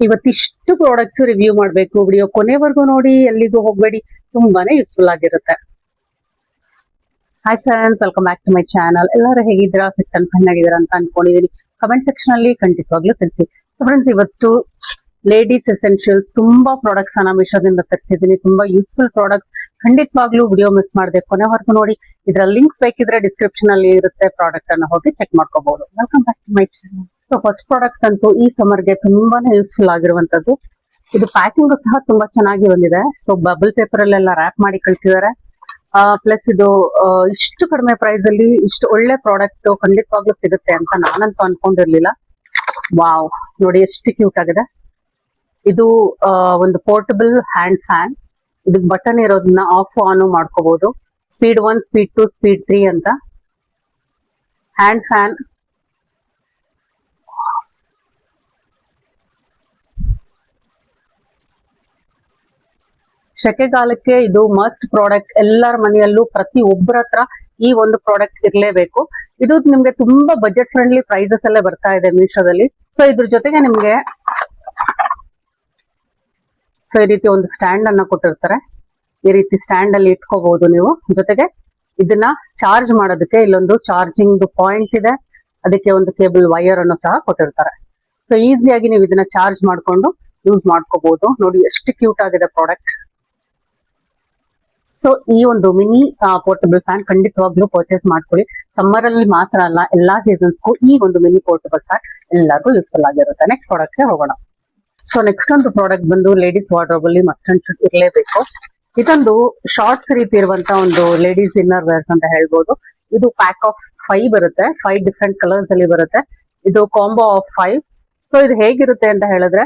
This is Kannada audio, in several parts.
ಇವತ್ತಿಷ್ಟು ಪ್ರಾಡಕ್ಟ್ಸ್ ರಿವ್ಯೂ ಮಾಡಬೇಕು. ವಿಡಿಯೋ ಕೊನೆವರೆಗೂ ನೋಡಿ, ಎಲ್ಲಿಗೂ ಹೋಗಬೇಡಿ, ತುಂಬಾನೇ ಯೂಸ್ಫುಲ್ ಆಗಿರುತ್ತೆ. Hi friends, welcome back to my channel. ಎಲ್ಲರೂ ಹೇಗಿದ್ದೀರಾ? ಫಿಟ್ ಅಂಡ್ ಫೈನ್ ಆಗಿದ್ದೀರಾ ಅಂತ ಅನ್ಕೊಂಡಿದೀನಿ. ಕಮೆಂಟ್ ಸೆಕ್ಷನ್ ಅಲ್ಲಿ ಖಂಡಿತವಾಗ್ಲೂ ತಿಳಿಸಿ. ಫ್ರೆಂಡ್ಸ್, ಇವತ್ತು ಲೇಡೀಸ್ ಎಸೆನ್ಷಿಯಲ್ಸ್ ತುಂಬಾ ಪ್ರಾಡಕ್ಟ್ಸ್ ಅನ್ನ ಮೀಶೋದಿಂದ ತರಿಸಿದ್ದೀನಿ. ತುಂಬಾ ಯೂಸ್ಫುಲ್ ಪ್ರಾಡಕ್ಟ್. ಖಂಡಿತವಾಗ್ಲೂ ವಿಡಿಯೋ ಮಿಸ್ ಮಾಡದೆ ಕೊನೆವರೆಗೂ ನೋಡಿ. ಇದರ ಲಿಂಕ್ ಬೇಕಿದ್ರೆ ಡಿಸ್ಕ್ರಿಪ್ಷನ್ ಅಲ್ಲಿ ಇರುತ್ತೆ, ಪ್ರಾಡಕ್ಟ್ ಅನ್ನ ಹೋಗಿ ಚೆಕ್ ಮಾಡ್ಕೋಬಹುದು. Welcome back to my channel. So first product ಅಂತೂ ಈ ಸಮರ್ಗೆ ತುಂಬಾನೇ ಯೂಸ್ಫುಲ್ ಆಗಿರುವಂತದ್ದು. ಇದು ಪ್ಯಾಕಿಂಗ್ ಸಹ ತುಂಬಾ ಚೆನ್ನಾಗಿ ಬಂದಿದೆ. ಸೊ ಬಬಲ್ ಪೇಪರ್ ಅಲ್ಲೆಲ್ಲ ರ್ಯಾಪ್ ಮಾಡಿ ಕಳಿಸಿದ್ದಾರೆ. ಪ್ಲಸ್ ಇದು ಇಷ್ಟು ಕಡಿಮೆ ಪ್ರೈಸ್ ಅಲ್ಲಿ ಇಷ್ಟು ಒಳ್ಳೆ ಪ್ರಾಡಕ್ಟ್ ಖಂಡಿತವಾಗ್ಲೂ ಸಿಗುತ್ತೆ ಅಂತ ನಾನಂತೂ ಅನ್ಕೊಂಡಿರ್ಲಿಲ್ಲ. ವಾವ್, ನೋಡಿ ಎಷ್ಟು ಕ್ಯೂಟ್ ಆಗಿದೆ. ಇದು ಒಂದು ಪೋರ್ಟಬಲ್ ಹ್ಯಾಂಡ್ ಫ್ಯಾನ್. ಇದಕ್ಕೆ ಬಟನ್ ಇರೋದನ್ನ ಆಫ್ ಆನ್ ಮಾಡ್ಕೋಬಹುದು. ಸ್ಪೀಡ್ 1, ಸ್ಪೀಡ್ 2, ಸ್ಪೀಡ್ 3 ಅಂತ. ಹ್ಯಾಂಡ್ ಫ್ಯಾನ್ ಸೆಕೆಗಾಲಕ್ಕೆ ಇದು ಮಸ್ಟ್ ಪ್ರಾಡಕ್ಟ್. ಎಲ್ಲರ ಮನೆಯಲ್ಲೂ ಪ್ರತಿ ಒಬ್ಬರ ಹತ್ರ ಈ ಒಂದು ಪ್ರಾಡಕ್ಟ್ ಇರಲೇಬೇಕು. ಇದು ನಿಮ್ಗೆ ತುಂಬಾ ಬಜೆಟ್ ಫ್ರೆಂಡ್ಲಿ ಪ್ರೈಸಸ್ ಅಲ್ಲೇ ಬರ್ತಾ ಇದೆ ಮೀಶೋದಲ್ಲಿ. ಸೊ ಇದ್ರ ಜೊತೆಗೆ ನಿಮ್ಗೆ ಈ ರೀತಿ ಒಂದು ಸ್ಟ್ಯಾಂಡ್ ಅನ್ನ ಕೊಟ್ಟಿರ್ತಾರೆ. ಈ ರೀತಿ ಸ್ಟ್ಯಾಂಡ್ ಅಲ್ಲಿ ಇಟ್ಕೋಬಹುದು ನೀವು. ಜೊತೆಗೆ ಇದನ್ನ ಚಾರ್ಜ್ ಮಾಡೋದಕ್ಕೆ ಇಲ್ಲೊಂದು ಚಾರ್ಜಿಂಗ್ ಪಾಯಿಂಟ್ ಇದೆ. ಅದಕ್ಕೆ ಒಂದು ಕೇಬಲ್ ವೈರ್ ಅನ್ನು ಸಹ ಕೊಟ್ಟಿರ್ತಾರೆ. ಸೊ ಈಸಿಯಾಗಿ ನೀವು ಇದನ್ನ ಚಾರ್ಜ್ ಮಾಡ್ಕೊಂಡು ಯೂಸ್ ಮಾಡ್ಕೋಬಹುದು. ನೋಡಿ ಎಷ್ಟು ಕ್ಯೂಟ್ ಆಗಿದೆ ಪ್ರಾಡಕ್ಟ್. ಸೊ ಈ ಒಂದು ಮಿನಿ ಪೋರ್ಟಬಲ್ ಫ್ಯಾನ್ ಖಂಡಿತವಾಗ್ಲೂ ಪರ್ಚೇಸ್ ಮಾಡ್ಕೊಳ್ಳಿ. ಸಮ್ಮರ್ ಅಲ್ಲಿ ಮಾತ್ರ ಅಲ್ಲ, ಎಲ್ಲಾ ಸೀಸನ್ಸ್ಗೂ ಈ ಒಂದು ಮಿನಿ ಪೋರ್ಟಬಲ್ ಫ್ಯಾನ್ ಎಲ್ಲರಿಗೂ ಯೂಸ್ಫುಲ್ ಆಗಿರುತ್ತೆ. ನೆಕ್ಸ್ಟ್ ಪ್ರಾಡಕ್ಟ್ ಗೆ ಹೋಗೋಣ. ಸೊ ನೆಕ್ಸ್ಟ್ ಒಂದು ಪ್ರಾಡಕ್ಟ್ ಬಂದು ಲೇಡೀಸ್ ವಾರ್ಡ್ರೋಬ್ ಅಲ್ಲಿ ಮಸ್ಟ್ ಅಂಡ್ ಶುಡ್ ಇರಲೇಬೇಕು. ಇದೊಂದು ಶಾರ್ಟ್ಸ್ ರೀತಿ ಇರುವಂತ ಒಂದು ಲೇಡೀಸ್ ಇನ್ನರ್ ವೇರ್ಸ್ ಅಂತ ಹೇಳ್ಬೋದು. ಇದು ಪ್ಯಾಕ್ ಆಫ್ 5 ಬರುತ್ತೆ. 5 ಡಿಫ್ರೆಂಟ್ ಕಲರ್ಸ್ ಅಲ್ಲಿ ಬರುತ್ತೆ. ಇದು ಕಾಂಬೋ ಆಫ್ 5. ಸೊ ಇದು ಹೇಗಿರುತ್ತೆ ಅಂತ ಹೇಳಿದ್ರೆ,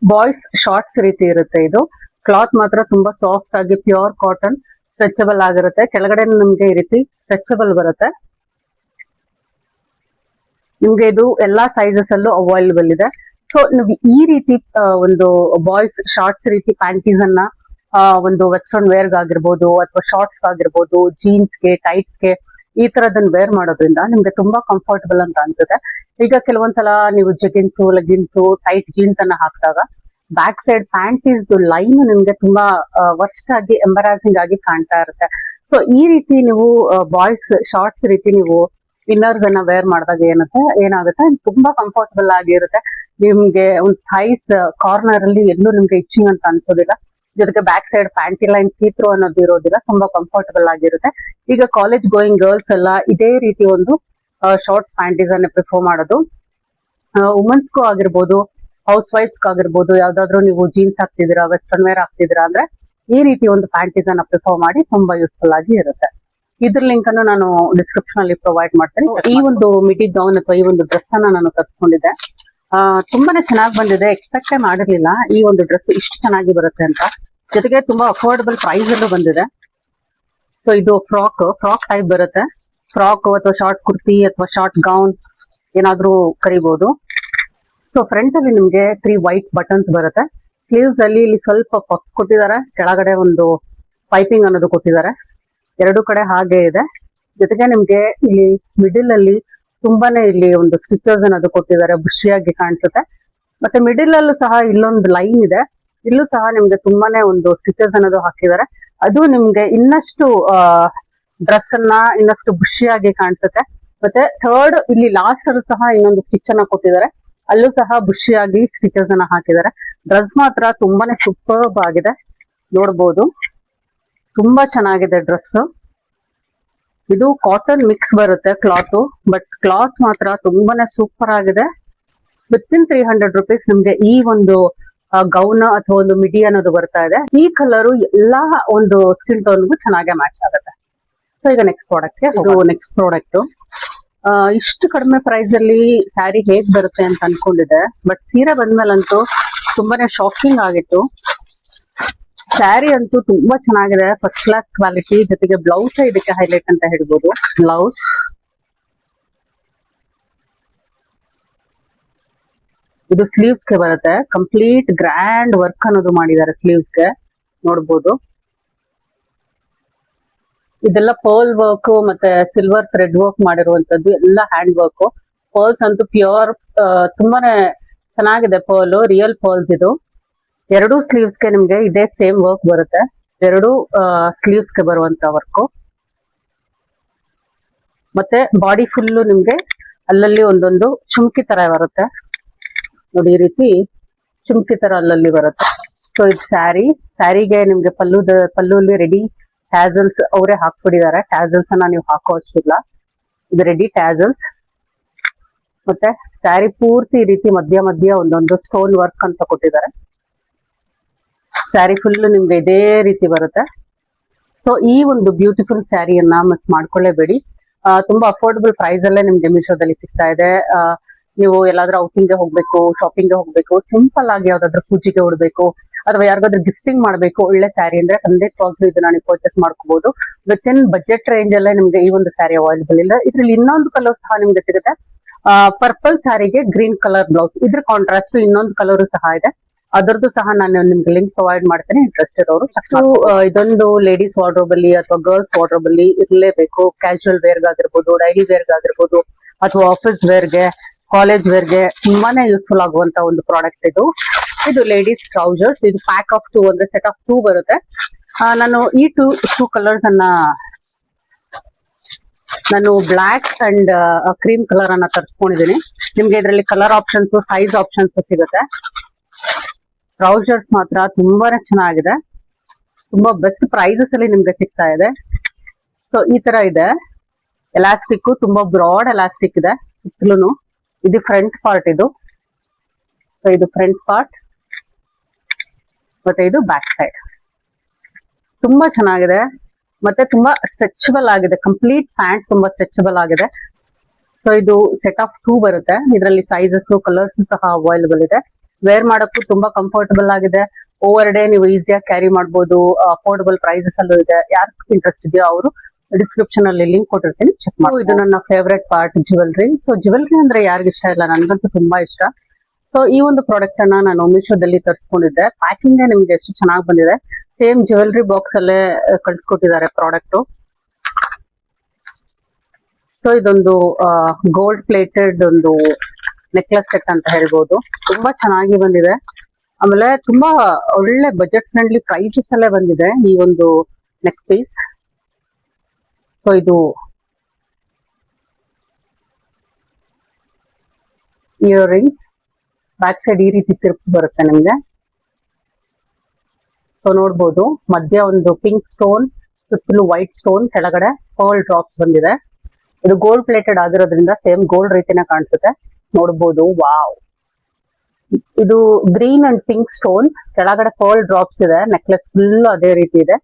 ಬಾಯ್ಸ್ ಶಾರ್ಟ್ಸ್ ರೀತಿ ಇರುತ್ತೆ. ಇದು ಕ್ಲಾತ್ ಮಾತ್ರ ತುಂಬಾ ಸಾಫ್ಟ್ ಆಗಿ ಪ್ಯೂರ್ ಕಾಟನ್, ಸ್ಟ್ರೆಚಬಲ್ ಆಗಿರುತ್ತೆ. ಕೆಳಗಡೆ ನಿಮ್ಗೆ ಈ ರೀತಿ ಸ್ಟ್ರೆಚಬಲ್ ಬರುತ್ತೆ. ನಿಮ್ಗೆ ಇದು ಎಲ್ಲಾ ಸೈಜಸ್ ಅಲ್ಲೂ ಅವೈಲೇಬಲ್ ಇದೆ. ಸೊ ನೀವು ಈ ರೀತಿ ಒಂದು ಬಾಯ್ಸ್ ಶಾರ್ಟ್ಸ್ ರೀತಿ ಪ್ಯಾಂಟೀಸ್ ಅನ್ನ ಒಂದು ವೆಸ್ಟರ್ನ್ ವೇರ್ ಆಗಿರ್ಬೋದು ಅಥವಾ ಶಾರ್ಟ್ಸ್ ಆಗಿರ್ಬೋದು, ಜೀನ್ಸ್ಗೆ, ಟೈಟ್ಸ್ಗೆ ಈ ತರದನ್ನ ವೇರ್ ಮಾಡೋದ್ರಿಂದ ನಿಮ್ಗೆ ತುಂಬಾ ಕಂಫರ್ಟಬಲ್ ಅಂತ ಅನ್ಸುತ್ತೆ. ಈಗ ಕೆಲವೊಂದ್ಸಲ ನೀವು ಜೆಗಿನ್ಸು, ಲೆಗಿನ್ಸು, ಟೈಟ್ ಜೀನ್ಸ್ ಅನ್ನ ಹಾಕಿದಾಗ ಬ್ಯಾಕ್ ಸೈಡ್ ಪ್ಯಾಂಟೀಸ್ ಲೈನ್ ನಿಮ್ಗೆ ತುಂಬಾ ವರ್ಸ್ಟ್ ಆಗಿ ಎಂಬರಾಸಿಂಗ್ ಆಗಿ ಕಾಣ್ತಾ ಇರುತ್ತೆ. ಸೊ ಈ ರೀತಿ ನೀವು ಬಾಯ್ಸ್ ಶಾರ್ಟ್ಸ್ ರೀತಿ ನೀವು ಇನ್ನರ್ಸ್ ಅನ್ನ ವೇರ್ ಮಾಡಿದಾಗ ಏನಾಗುತ್ತೆ ತುಂಬಾ ಕಂಫರ್ಟಬಲ್ ಆಗಿರುತ್ತೆ. ನಿಮ್ಗೆ ಒಂದು ಥೈಸ್ ಕಾರ್ನರ್ ಅಲ್ಲಿ ಎಲ್ಲೂ ನಿಮ್ಗೆ ಇಚ್ಚಿಂಗ್ ಅಂತ ಅನ್ಸೋದಿಲ್ಲ. ಜೊತೆಗೆ ಬ್ಯಾಕ್ ಸೈಡ್ ಪ್ಯಾಂಟಿ ಲೈನ್ ಸೀತ್ರು ಅನ್ನೋದು ಇರೋದಿಲ್ಲ. ತುಂಬಾ ಕಂಫರ್ಟಬಲ್ ಆಗಿರುತ್ತೆ. ಈಗ ಕಾಲೇಜ್ ಗೋಯಿಂಗ್ ಗರ್ಲ್ಸ್ ಎಲ್ಲ ಇದೇ ರೀತಿ ಒಂದು ಶಾರ್ಟ್ಸ್ ಪ್ಯಾಂಟೀಸ್ ಅನ್ನ ಪ್ರಿಫರ್ ಮಾಡೋದು. ವುಮೆನ್ಸ್ಗೂ ಆಗಿರ್ಬೋದು, ಹೌಸ್ ವೈಫ್ಸ್ ಆಗಿರ್ಬೋದು, ಯಾವ್ದಾದ್ರು ನೀವು ಜೀನ್ಸ್ ಹಾಕ್ತಿದ್ದೀರಾ, ವೆಸ್ಟರ್ನ್ ವೇರ್ ಹಾಕ್ತಿದ್ದೀರಾ ಅಂದ್ರೆ ಈ ರೀತಿ ಒಂದು ಪ್ಯಾಂಟೀಸ್ ಅನ್ನ ಪ್ರಿಫರ್ ಮಾಡಿ ತುಂಬಾ ಯೂಸ್ಫುಲ್ ಆಗಿ ಇರುತ್ತೆ. ಇದ್ರ ಲಿಂಕ್ ಅನ್ನು ನಾನು ಡಿಸ್ಕ್ರಿಪ್ಷನ್ ಅಲ್ಲಿ ಪ್ರೊವೈಡ್ ಮಾಡ್ತೇನೆ. ಈ ಒಂದು ಮಿಡಿ ಗೌನ್ ಅಥವಾ ಈ ಒಂದು ಡ್ರೆಸ್ ಅನ್ನ ನಾನು ತರಿಸ್ಕೊಂಡಿದ್ದೆ. ತುಂಬಾನೇ ಚೆನ್ನಾಗಿ ಬಂದಿದೆ. ಎಕ್ಸ್ಪೆಕ್ಟೇ ಮಾಡಿರ್ಲಿಲ್ಲ ಈ ಒಂದು ಡ್ರೆಸ್ ಇಷ್ಟು ಚೆನ್ನಾಗಿ ಬರುತ್ತೆ ಅಂತ. ಜೊತೆಗೆ ತುಂಬಾ ಅಫೋರ್ಡಬಲ್ ಪ್ರೈಸ್ ಅಲ್ಲೂ ಬಂದಿದೆ. ಸೊ ಇದು ಫ್ರಾಕ್ ಟೈಪ್ ಬರುತ್ತೆ. ಫ್ರಾಕ್ ಅಥವಾ ಶಾರ್ಟ್ ಕುರ್ತಿ ಅಥವಾ ಶಾರ್ಟ್ ಗೌನ್ ಏನಾದ್ರೂ ಕರಿಬಹುದು. ಸೊ ಫ್ರಂಟ್ ಅಲ್ಲಿ ನಿಮ್ಗೆ 3 ವೈಟ್ ಬಟನ್ಸ್ ಬರುತ್ತೆ. ಸ್ಲೀವ್ಸ್ ಅಲ್ಲಿ ಇಲ್ಲಿ ಸ್ವಲ್ಪ ಪಫ್ ಕೊಟ್ಟಿದ್ದಾರೆ. ಕೆಳಗಡೆ ಒಂದು ಪೈಪಿಂಗ್ ಅನ್ನೋದು ಕೊಟ್ಟಿದ್ದಾರೆ. ಎರಡು ಕಡೆ ಹಾಗೆ ಇದೆ. ಜೊತೆಗೆ ನಿಮ್ಗೆ ಇಲ್ಲಿ ಮಿಡಿಲ್ ಅಲ್ಲಿ ತುಂಬಾನೇ ಇಲ್ಲಿ ಒಂದು ಸ್ಟಿಚಸ್ ಅನ್ನೋದು ಕೊಟ್ಟಿದ್ದಾರೆ. ಬುಷಿಯಾಗಿ ಕಾಣಿಸುತ್ತೆ. ಮತ್ತೆ ಮಿಡಿಲ್ ಅಲ್ಲೂ ಸಹ ಇಲ್ಲೊಂದು ಲೈನ್ ಇದೆ. ಇಲ್ಲೂ ಸಹ ನಿಮ್ಗೆ ತುಂಬಾನೇ ಒಂದು ಸ್ಟಿಚಸ್ ಅನ್ನೋದು ಹಾಕಿದ್ದಾರೆ. ಅದು ನಿಮ್ಗೆ ಇನ್ನಷ್ಟು ಡ್ರೆಸ್ ಅನ್ನ ಇನ್ನಷ್ಟು ಬುಷಿಯಾಗಿ ಕಾಣಿಸುತ್ತೆ. ಮತ್ತೆ ಥರ್ಡ್ ಇಲ್ಲಿ ಲಾಸ್ಟ್ ಅಲ್ಲೂ ಸಹ ಇನ್ನೊಂದು ಸ್ಟಿಚ್ ಅನ್ನ ಕೊಟ್ಟಿದ್ದಾರೆ. ಅಲ್ಲೂ ಸಹ ಬುಷಿಯಾಗಿ ಸ್ಟಿಚಸ್ ಅನ್ನ ಹಾಕಿದ್ದಾರೆ. ಡ್ರೆಸ್ ಮಾತ್ರ ತುಂಬಾನೇ ಸೂಪರ್ಬ್ ಆಗಿದೆ. ನೋಡ್ಬೋದು, ತುಂಬಾ ಚೆನ್ನಾಗಿದೆ ಡ್ರೆಸ್. ಇದು ಕಾಟನ್ ಮಿಕ್ಸ್ ಬರುತ್ತೆ ಕ್ಲಾತ್, ಬಟ್ ಕ್ಲಾತ್ ಮಾತ್ರ ತುಂಬಾನೇ ಸೂಪರ್ ಆಗಿದೆ. ವಿತಿನ್ 300 ರುಪೀಸ್ ನಿಮ್ಗೆ ಈ ಒಂದು ಗೌನ್ ಅಥವಾ ಒಂದು ಮಿಡಿ ಅನ್ನೋದು ಬರ್ತಾ ಇದೆ. ಈ ಕಲರು ಎಲ್ಲಾ ಒಂದು ಸ್ಕಿನ್ ಟೋನ್ಗೂ ಚೆನ್ನಾಗಿ ಮ್ಯಾಚ್ ಆಗುತ್ತೆ. ಸೊ ಈಗ ನೆಕ್ಸ್ಟ್ ಪ್ರಾಡಕ್ಟ್ ಇಷ್ಟು ಕಡಿಮೆ ಪ್ರೈಸ್ ಅಲ್ಲಿ ಸ್ಯಾರಿ ಹೇಗ್ ಬರುತ್ತೆ ಅಂತ ಅನ್ಕೊಂಡಿದ್ದೆ. ಬಟ್ ಸೀರೆ ಬಂದ್ಮೇಲಂತೂ ತುಂಬಾನೇ ಶಾಕಿಂಗ್ ಆಗಿತ್ತು. ಸ್ಯಾರಿ ಅಂತೂ ತುಂಬಾ ಚೆನ್ನಾಗಿದೆ, ಫಸ್ಟ್ ಕ್ಲಾಸ್ ಕ್ವಾಲಿಟಿ. ಜೊತೆಗೆ ಬ್ಲೌಸ್ ಇದಕ್ಕೆ ಹೈಲೈಟ್ ಅಂತ ಹೇಳ್ಬೋದು. ಬ್ಲೌಸ್ ಇದು ಸ್ಲೀವ್ಸ್ ಗೆ ಬರುತ್ತೆ. ಕಂಪ್ಲೀಟ್ ಗ್ರ್ಯಾಂಡ್ ವರ್ಕ್ ಅನ್ನೋದು ಮಾಡಿದ್ದಾರೆ ಸ್ಲೀವ್ಸ್ ಗೆ, ನೋಡ್ಬೋದು. ಇದೆಲ್ಲ ಪರ್ಲ್ ವರ್ಕ್ ಮತ್ತೆ ಸಿಲ್ವರ್ ಥ್ರೆಡ್ ವರ್ಕ್ ಮಾಡಿರುವಂತದ್ದು, ಎಲ್ಲ ಹ್ಯಾಂಡ್ ವರ್ಕ್. ಪರ್ಲ್ಸ್ ಅಂತೂ ಪ್ಯೂರ್ ತುಂಬಾನೇ ಚೆನ್ನಾಗಿದೆ. ಪರ್ಲ್ ರಿಯಲ್ ಪರ್ಲ್ಸ್ ಇದು. ಎರಡೂ ಸ್ಲೀವ್ಸ್ಗೆ ನಿಮ್ಗೆ ಇದೇ ಸೇಮ್ ವರ್ಕ್ ಬರುತ್ತೆ. ಎರಡು ಸ್ಲೀವ್ಸ್ಗೆ ಬರುವಂತ ವರ್ಕ್. ಮತ್ತೆ ಬಾಡಿ ಫುಲ್ಲು ನಿಮ್ಗೆ ಅಲ್ಲಲ್ಲಿ ಒಂದೊಂದು ಚುಮ್ಕಿ ತರ ಬರುತ್ತೆ ನೋಡಿ, ಈ ರೀತಿ ಚುಮ್ಕಿ ತರ ಅಲ್ಲಲ್ಲಿ ಬರುತ್ತೆ. ಸೊ ಇದು ಸ್ಯಾರಿಗೆ ನಿಮ್ಗೆ ಪಲ್ಲುಲ್ಲಿ ರೆಡಿ ಟ್ಯಾಸಲ್ಸ್ ಅವರೇ ಹಾಕ್ಬಿಟ್ಟಿದ್ದಾರೆ. ಟ್ಯಾಸಲ್ಸ್ ಅನ್ನ ನೀವು ಹಾಕೋ ಅಷ್ಟಿಲ್ಲ, ಇದು ರೆಡಿ ಟ್ಯಾಸಲ್ಸ್. ಮತ್ತೆ ಸ್ಯಾರಿ ಪೂರ್ತಿ ಈ ರೀತಿ ಮಧ್ಯ ಮಧ್ಯ ಒಂದೊಂದು ಸ್ಟೋನ್ ವರ್ಕ್ ಅಂತ ಕೊಟ್ಟಿದ್ದಾರೆ. ಸ್ಯಾರಿ ಫುಲ್ ನಿಮ್ಗೆ ಇದೇ ರೀತಿ ಬರುತ್ತೆ. ಸೊ ಈ ಒಂದು ಬ್ಯೂಟಿಫುಲ್ ಸ್ಯಾರಿಯನ್ನ ಮಿಸ್ ಮಾಡ್ಕೊಳ್ಳೇಬೇಡಿ. ತುಂಬಾ ಅಫೋರ್ಡಬಲ್ ಪ್ರೈಸ್ ಅಲ್ಲೇ ನಿಮ್ಗೆ ಮೀಶೋದಲ್ಲಿ ಸಿಗ್ತಾ ಇದೆ. ನೀವು ಎಲ್ಲಾದ್ರೂ ಔಟಿಂಗ್ ಗೆ ಹೋಗ್ಬೇಕು, ಶಾಪಿಂಗ್ ಗೆ ಹೋಗ್ಬೇಕು, ಸಿಂಪಲ್ ಆಗಿ ಯಾವ್ದಾದ್ರು ಪೂಜೆಗೆ ಉಡ್ಬೇಕು ಅಥವಾ ಯಾರಿಗಾದ್ರೂ ಗಿಫ್ಟಿಂಗ್ ಮಾಡ್ಬೇಕು, ಒಳ್ಳೆ ಸ್ಯಾರಿ ಅಂದ್ರೆ ಖಂಡಿತವಾಗ್ಲೂ ಇದನ್ನ ನೀವು ಪರ್ಚೇಸ್ ಮಾಡ್ಕೋಬಹುದು. ವಿತ್ ಇನ್ ಬಜೆಟ್ ರೇಂಜ್ ಅಲ್ಲೇ ನಿಮ್ಗೆ ಈ ಒಂದು ಸ್ಯಾರಿ ಅವೈಲೇಬಲ್ ಇಲ್ಲ. ಇದ್ರಲ್ಲಿ ಇನ್ನೊಂದು ಕಲರ್ ಸಹ ನಿಮ್ಗೆ ಸಿಗುತ್ತೆ. ಪರ್ಪಲ್ ಸ್ಯಾರಿಗೆ ಗ್ರೀನ್ ಕಲರ್ ಬ್ಲೌಸ್, ಇದ್ರ ಕಾಂಟ್ರಾಸ್ಟ್ ಇನ್ನೊಂದು ಕಲರ್ ಸಹ ಇದೆ. ಅದರದ್ದು ಸಹ ನಾನು ನಿಮ್ಗೆ ಲಿಂಕ್ ಪ್ರೊವೈಡ್ ಮಾಡ್ತೇನೆ, ಇಂಟ್ರೆಸ್ಟ್ ಇರೋರು. ಇದೊಂದು ಲೇಡೀಸ್ ವಾರ್ಡ್ರೋಬ್ ಅಲ್ಲಿ ಅಥವಾ ಗರ್ಲ್ಸ್ ವಾರ್ಡ್ರೋಬ್ ಅಲ್ಲಿ ಇರಲೇಬೇಕು. ಕ್ಯಾಶುವಲ್ ವೇರ್ ಆಗಿರ್ಬೋದು, ಡೈಲಿ ವೇರ್ ಆಗಿರ್ಬೋದು, ಅಥವಾ ಆಫೀಸ್ ವೇರ್ಗೆ, ಕಾಲೇಜ್ ವೇರ್ಗೆ ತುಂಬಾನೇ ಯೂಸ್ಫುಲ್ ಆಗುವಂತ ಒಂದು ಪ್ರಾಡಕ್ಟ್ ಇದು. ಇದು ಲೇಡೀಸ್ ಟ್ರೌಸರ್ಸ್. ಇದು ಪ್ಯಾಕ್ ಆಫ್ 2 ಅಂದ್ರೆ ಸೆಟ್ ಆಫ್ 2 ಬರುತ್ತೆ. ನಾನು ಈ ಟೂ ಕಲರ್ಸ್ ಅನ್ನ ನಾನು ಬ್ಲಾಕ್ ಅಂಡ್ ಕ್ರೀಮ್ ಕಲರ್ ಅನ್ನ ತರಿಸ್ಕೊಂಡಿದ್ದೀನಿ. ನಿಮ್ಗೆ ಇದರಲ್ಲಿ ಕಲರ್ ಆಪ್ಷನ್ಸ್, ಸೈಜ್ ಆಪ್ಷನ್ಸ್ ಸಿಗುತ್ತೆ. ಟ್ರೌಸರ್ಸ್ ಮಾತ್ರ ತುಂಬಾನೇ ಚೆನ್ನಾಗಿದೆ. ತುಂಬಾ ಬೆಸ್ಟ್ ಪ್ರೈಸಸ್ ಅಲ್ಲಿ ನಿಮ್ಗೆ ಸಿಗ್ತಾ ಇದೆ. ಸೊ ಈ ತರ ಇದೆ. ಎಲಾಸ್ಟಿಕ್ ತುಂಬಾ ಬ್ರಾಡ್ ಎಲಾಸ್ಟಿಕ್ ಇದೆ ಸುತ್ತಲೂ. ಇದು ಫ್ರಂಟ್ ಪಾರ್ಟ್ ಇದು. ಸೊ ಇದು ಫ್ರಂಟ್ ಪಾರ್ಟ್, ಮತ್ತೆ ಇದು ಬ್ಯಾಕ್ ಸೈಡ್. ತುಂಬಾ ಚೆನ್ನಾಗಿದೆ. ಮತ್ತೆ ತುಂಬಾ ಸ್ಟ್ರೆಚಬಲ್ ಆಗಿದೆ. ಕಂಪ್ಲೀಟ್ ಪ್ಯಾಂಟ್ ತುಂಬಾ ಸ್ಟ್ರೆಚಬಲ್ ಆಗಿದೆ. ಸೊ ಇದು ಸೆಟ್ ಆಫ್ 2 ಬರುತ್ತೆ. ಇದರಲ್ಲಿ ಸೈಜಸ್, ಕಲರ್ಸ್ ಸಹ ಅವೈಲೇಬಲ್ ಇದೆ. ವೇರ್ ಮಾಡಕ್ಕೂ ತುಂಬಾ ಕಂಫರ್ಟಬಲ್ ಆಗಿದೆ. ಓವರ್ ಡೇ ನೀವು ಈಸಿಯಾಗಿ ಕ್ಯಾರಿ ಮಾಡಬಹುದು. ಅಫೋರ್ಡಬಲ್ ಪ್ರೈಸಸ್ ಅಲ್ಲೂ ಇದೆ. ಯಾರು ಇಂಟ್ರೆಸ್ಟ್ ಇದೆಯೋ ಅವರು ಡಿಸ್ಕ್ರಿಪ್ಷನ್ ಅಲ್ಲಿ ಲಿಂಕ್ ಕೊಟ್ಟಿರ್ತೀನಿ, ಚೆಕ್ ಮಾಡಿ. ಇದು ನನ್ನ favourite part, jewellery. So jewellery ಅಂದ್ರೆ ಯಾರಿಗ ಇಷ್ಟ ಇಲ್ಲ, ನನಗಂತೂ ತುಂಬಾ ಇಷ್ಟ. ಸೊ ಈ ಒಂದು ಪ್ರಾಡಕ್ಟ್ ಅನ್ನ ನಾನು ಮೀಶೋದಲ್ಲಿ ತರಿಸ್ಕೊಂಡಿದ್ದೆ. ಪ್ಯಾಕಿಂಗ್ ನಿಮ್ಗೆ ಎಷ್ಟು ಚೆನ್ನಾಗಿ ಬಂದಿದೆ. ಸೇಮ್ ಜ್ಯುವೆಲ್ರಿ ಬಾಕ್ಸ್ ಅಲ್ಲೇ ಕಳ್ಸಿಕೊಟ್ಟಿದ್ದಾರೆ ಪ್ರಾಡಕ್ಟ್. ಸೊ ಇದೊಂದು ಗೋಲ್ಡ್ ಪ್ಲೇಟೆಡ್ ಒಂದು ನೆಕ್ಲೆಸ್ ಸೆಟ್ ಅಂತ ಹೇಳ್ಬೋದು. ತುಂಬಾ ಚೆನ್ನಾಗಿ ಬಂದಿದೆ. ಆಮೇಲೆ ತುಂಬಾ ಒಳ್ಳೆ ಬಜೆಟ್ ಫ್ರೆಂಡ್ಲಿ ಪ್ರೈಸಸ್ ಅಲ್ಲೇ ಬಂದಿದೆ ಈ ಒಂದು ನೆಕ್ ಪೀಸ್. ಸೊ ಇದು ಇಯರ್ ರಿಂಗ್ಸ್. ಬ್ಯಾಕ್ ಸೈಡ್ ಈ ರೀತಿ ತಿರುಪು ಬರುತ್ತೆ ನಿಮ್ಗೆ. ಸೊ ನೋಡ್ಬೋದು, ಮಧ್ಯ ಒಂದು ಪಿಂಕ್ ಸ್ಟೋನ್, ಸುತ್ತಲೂ ವೈಟ್ ಸ್ಟೋನ್, ಕೆಳಗಡೆ ಪರ್ಲ್ ಡ್ರಾಪ್ಸ್ ಬಂದಿದೆ. ಇದು ಗೋಲ್ಡ್ ಪ್ಲೇಟೆಡ್ ಆಗಿರೋದ್ರಿಂದ ಸೇಮ್ ಗೋಲ್ಡ್ ರೀತಿನ ಕಾಣಿಸುತ್ತೆ. ನೋಡ್ಬೋದು, ವಾವ್. ಇದು ಗ್ರೀನ್ ಅಂಡ್ ಪಿಂಕ್ ಸ್ಟೋನ್, ಕೆಳಗಡೆ ಪರ್ಲ್ ಡ್ರಾಪ್ಸ್ ಇದೆ. ನೆಕ್ಲೆಸ್ ಫುಲ್ ಅದೇ ರೀತಿ ಇದೆ.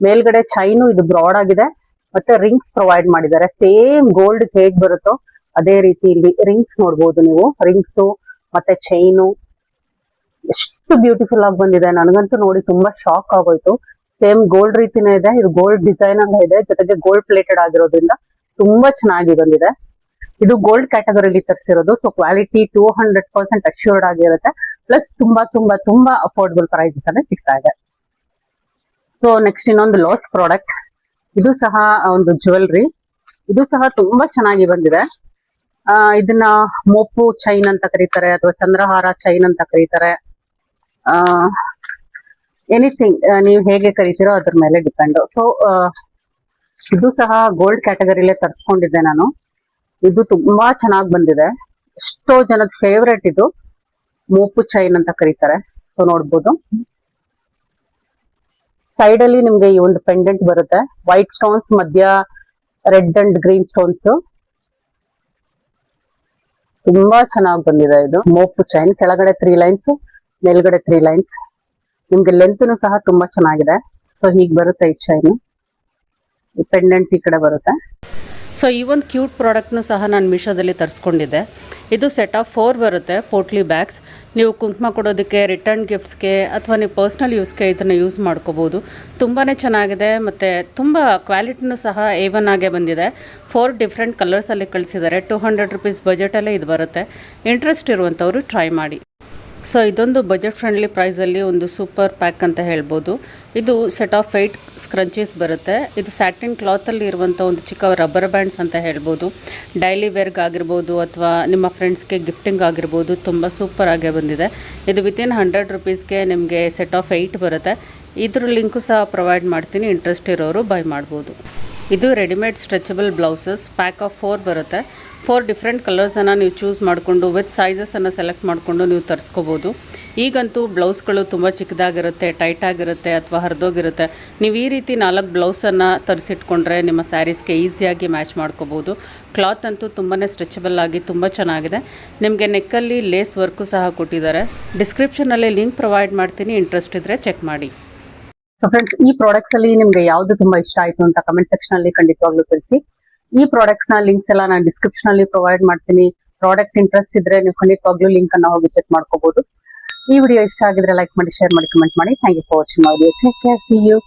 ಮೇಲ್ಗಡೆ ಚೈನು ಇದು ಬ್ರಾಡ್ ಆಗಿದೆ. ಮತ್ತೆ ರಿಂಗ್ಸ್ ಪ್ರೊವೈಡ್ ಮಾಡಿದ್ದಾರೆ. ಸೇಮ್ ಗೋಲ್ಡ್ ಹೇಗ್ ಬರುತ್ತೋ ಅದೇ ರೀತಿ ಇಲ್ಲಿ ರಿಂಗ್ಸ್ ನೋಡ್ಬೋದು ನೀವು. ರಿಂಗ್ಸ್ ಮತ್ತೆ ಚೈನು ಎಷ್ಟು ಬ್ಯೂಟಿಫುಲ್ ಆಗಿ ಬಂದಿದೆ. ನನಗಂತೂ ನೋಡಿ ತುಂಬಾ ಶಾಕ್ ಆಗೋಯ್ತು. ಸೇಮ್ ಗೋಲ್ಡ್ ರೀತಿನೇ ಇದೆ. ಇದು ಗೋಲ್ಡ್ ಡಿಸೈನ್ ಅಲ್ಲ ಇದೆ, ಜೊತೆಗೆ ಗೋಲ್ಡ್ ಪ್ಲೇಟೆಡ್ ಆಗಿರೋದ್ರಿಂದ ತುಂಬಾ ಚೆನ್ನಾಗಿ ಬಂದಿದೆ. ಇದು ಗೋಲ್ಡ್ ಕ್ಯಾಟಗರಿಲಿ ತರಿಸಿರೋದು. ಸೊ ಕ್ವಾಲಿಟಿ 200% ಅಶ್ಯೂರ್ಡ್ ಆಗಿರುತ್ತೆ. ಪ್ಲಸ್ ತುಂಬಾ ತುಂಬಾ ತುಂಬಾ ಅಫೋರ್ಡಬಲ್ ಪ್ರೈಸಸ್ ಅಲ್ಲೇ ಸಿಗ್ತಾ ಇದೆ. ಸೊ ನೆಕ್ಸ್ಟ್ ಇನ್ನೊಂದು ಲಾಸ್ಟ್ ಪ್ರಾಡಕ್ಟ್. ಇದು ಸಹ ಒಂದು ಜ್ಯುವೆಲ್ರಿ. ಇದು ಸಹ ತುಂಬಾ ಚೆನ್ನಾಗಿ ಬಂದಿದೆ. ಇದನ್ನ ಮೋಪು ಚೈನ್ ಅಂತ ಕರೀತಾರೆ, ಅಥವಾ ಚಂದ್ರಹಾರ ಚೈನ್ ಅಂತ ಕರೀತಾರೆ. ಎನಿಥಿಂಗ್ ನೀವು ಹೇಗೆ ಕರಿತೀರೋ ಅದ್ರ ಮೇಲೆ ಡಿಪೆಂಡ್. ಸೊ ಇದು ಸಹ ಗೋಲ್ಡ್ ಕ್ಯಾಟಗರಿಲೇ ತರಿಸ್ಕೊಂಡಿದ್ದೆ ನಾನು. ಇದು ತುಂಬಾ ಚೆನ್ನಾಗಿ ಬಂದಿದೆ. ಎಷ್ಟೋ ಜನದ ಫೇವ್ರೆಟ್ ಇದು. ಮೋಪು ಚೈನ್ ಅಂತ ಕರೀತಾರೆ. ಸೊ ನೋಡ್ಬೋದು, ಸೈಡ್ ಅಲ್ಲಿ ನಿಮ್ಗೆ ಈ ಒಂದು ಪೆಂಡೆಂಟ್ ಬರುತ್ತೆ. ವೈಟ್ ಸ್ಟೋನ್ಸ್, ಮಧ್ಯ ರೆಡ್ ಅಂಡ್ ಗ್ರೀನ್ ಸ್ಟೋನ್ಸ್. ತುಂಬಾ ಚೆನ್ನಾಗಿ ಬಂದಿದೆ ಇದು ಮೋಪು ಚೈನ್. ಕೆಳಗಡೆ 3 ಲೈನ್ಸ್, ಮೇಲ್ಗಡೆ 3 ಲೈನ್ಸ್. ನಿಮ್ಗೆ ಲೆಂತ್ನು ಸಹ ತುಂಬಾ ಚೆನ್ನಾಗಿದೆ. ಸೊ ಹೀಗೆ ಬರುತ್ತೆ ಈ ಚೈನ್. ಪೆಂಡೆಂಟ್ ಈ ಕಡೆ ಬರುತ್ತೆ. ಸೊ ಈ ಒಂದು ಕ್ಯೂಟ್ ಪ್ರಾಡಕ್ಟ್ನು ಸಹ ನಾನು ಮೀಶೋದಲ್ಲಿ ತರಿಸ್ಕೊಂಡಿದ್ದೆ. ಇದು ಸೆಟ್ ಆಫ್ 4 ಬರುತ್ತೆ, ಪೋಟ್ಲಿ ಬ್ಯಾಗ್ಸ್. ನೀವು ಕುಂಕುಮ ಕೊಡೋದಕ್ಕೆ, ರಿಟರ್ನ್ ಗಿಫ್ಟ್ಸ್ಗೆ, ಅಥವಾ ನೀವು ಪರ್ಸ್ನಲ್ ಯೂಸ್ಗೆ ಇದನ್ನು ಯೂಸ್ ಮಾಡ್ಕೋಬೋದು. ತುಂಬಾ ಚೆನ್ನಾಗಿದೆ. ಮತ್ತು ತುಂಬ ಕ್ವಾಲಿಟಿನೂ ಸಹ A1 ಆಗೇ ಬಂದಿದೆ. 4 ಡಿಫ್ರೆಂಟ್ ಕಲರ್ಸಲ್ಲಿ ಕಳಿಸಿದ್ದಾರೆ. 200 ರುಪೀಸ್ ಬಜೆಟಲ್ಲೇ ಇದು ಬರುತ್ತೆ. ಇಂಟ್ರೆಸ್ಟ್ ಇರುವಂಥವರು ಟ್ರೈ ಮಾಡಿ. ಸೊ ಇದೊಂದು ಬಜೆಟ್ ಫ್ರೆಂಡ್ಲಿ ಪ್ರೈಸಲ್ಲಿ ಒಂದು ಸೂಪರ್ ಪ್ಯಾಕ್ ಅಂತ ಹೇಳ್ಬೋದು. ಇದು ಸೆಟ್ ಆಫ್ 8 ಸ್ಕ್ರಂಚೀಸ್ ಬರುತ್ತೆ. ಇದು ಸ್ಯಾಟಿನ್ ಕ್ಲಾತಲ್ಲಿ ಇರುವಂಥ ಒಂದು ಚಿಕ್ಕ ರಬ್ಬರ್ ಬ್ಯಾಂಡ್ಸ್ ಅಂತ ಹೇಳ್ಬೋದು. ಡೈಲಿ ವೇರ್ಗೆ ಆಗಿರ್ಬೋದು ಅಥವಾ ನಿಮ್ಮ ಫ್ರೆಂಡ್ಸ್ಗೆ ಗಿಫ್ಟಿಂಗ್ ಆಗಿರ್ಬೋದು ತುಂಬ ಸೂಪರ್ ಆಗೇ ಬಂದಿದೆ. ಇದು ವಿತಿನ್ 100 ರುಪೀಸ್ಗೆ ನಿಮಗೆ ಸೆಟ್ ಆಫ್ 8 ಬರುತ್ತೆ. ಇದ್ರ ಲಿಂಕು ಸಹ ಪ್ರೊವೈಡ್ ಮಾಡ್ತೀನಿ, ಇಂಟ್ರೆಸ್ಟ್ ಇರೋರು ಬೈ ಮಾಡ್ಬೋದು. ಇದು readymade stretchable blouses pack of 4 ಬರುತ್ತೆ. 4 ಡಿಫ್ರೆಂಟ್ ಕಲರ್ಸನ್ನು ನೀವು ಚೂಸ್ ಮಾಡಿಕೊಂಡು ವಿತ್ ಸೈಜಸನ್ನು ಸೆಲೆಕ್ಟ್ ಮಾಡಿಕೊಂಡು ನೀವು ತರಿಸ್ಕೋಬೋದು. ಈಗಂತೂ ಬ್ಲೌಸ್ಗಳು ತುಂಬ ಚಿಕ್ಕದಾಗಿರುತ್ತೆ, ಟೈಟ್ ಆಗಿರುತ್ತೆ ಅಥವಾ ಹರಿದೋಗಿರುತ್ತೆ. ನೀವು ಈ ರೀತಿ 4 ಬ್ಲೌಸನ್ನು ತರಿಸಿಟ್ಕೊಂಡ್ರೆ ನಿಮ್ಮ ಸ್ಯಾರೀಸ್ಗೆ ಈಸಿಯಾಗಿ ಮ್ಯಾಚ್ ಮಾಡ್ಕೋಬೋದು. ಕ್ಲಾತ್ ಅಂತೂ ತುಂಬಾ ಸ್ಟ್ರೆಚಬಲ್ ಆಗಿ ತುಂಬ ಚೆನ್ನಾಗಿದೆ. ನಿಮಗೆ ನೆಕ್ಕಲ್ಲಿ ಲೇಸ್ ವರ್ಕು ಸಹ ಕೊಟ್ಟಿದ್ದಾರೆ. ಡಿಸ್ಕ್ರಿಪ್ಷನಲ್ಲಿ ಲಿಂಕ್ ಪ್ರೊವೈಡ್ ಮಾಡ್ತೀನಿ, ಇಂಟ್ರೆಸ್ಟ್ ಇದ್ದರೆ ಚೆಕ್ ಮಾಡಿ. ಸೊ ಫ್ರೆಂಡ್ಸ್, ಈ ಪ್ರಾಡಕ್ಟ್ಸ್ ಅಲ್ಲಿ ನಿಮ್ಗೆ ಯಾವ್ದು ತುಂಬಾ ಇಷ್ಟ ಆಯ್ತು ಅಂತ ಕಮೆಂಟ್ ಸೆಕ್ಷನ್ ಅಲ್ಲಿ ಖಂಡಿತವಾಗ್ಲೂ ತಿಳಿಸಿ. ಈ ಪ್ರಾಡಕ್ಟ್ಸ್ ನ ಲಿಂಕ್ಸ್ ಎಲ್ಲ ನಾನು ಡಿಸ್ಕ್ರಿಪ್ಷನ್ ಅಲ್ಲಿ ಪ್ರೊವೈಡ್ ಮಾಡ್ತೀನಿ. ಪ್ರಾಡಕ್ಟ್ ಇಂಟ್ರೆಸ್ಟ್ ಇದ್ರೆ ನೀವು ಖಂಡಿತವಾಗ್ಲೂ ಲಿಂಕ್ ಅನ್ನ ಹೋಗಿ ಚೆಕ್ ಮಾಡ್ಕೋಬಹುದು. ಈ ವಿಡಿಯೋ ಇಷ್ಟ ಆಗಿದ್ರೆ ಲೈಕ್ ಮಾಡಿ, ಶೇರ್ ಮಾಡಿ, ಕಮೆಂಟ್ ಮಾಡಿ. Thank you for watching my video. Take care, see you.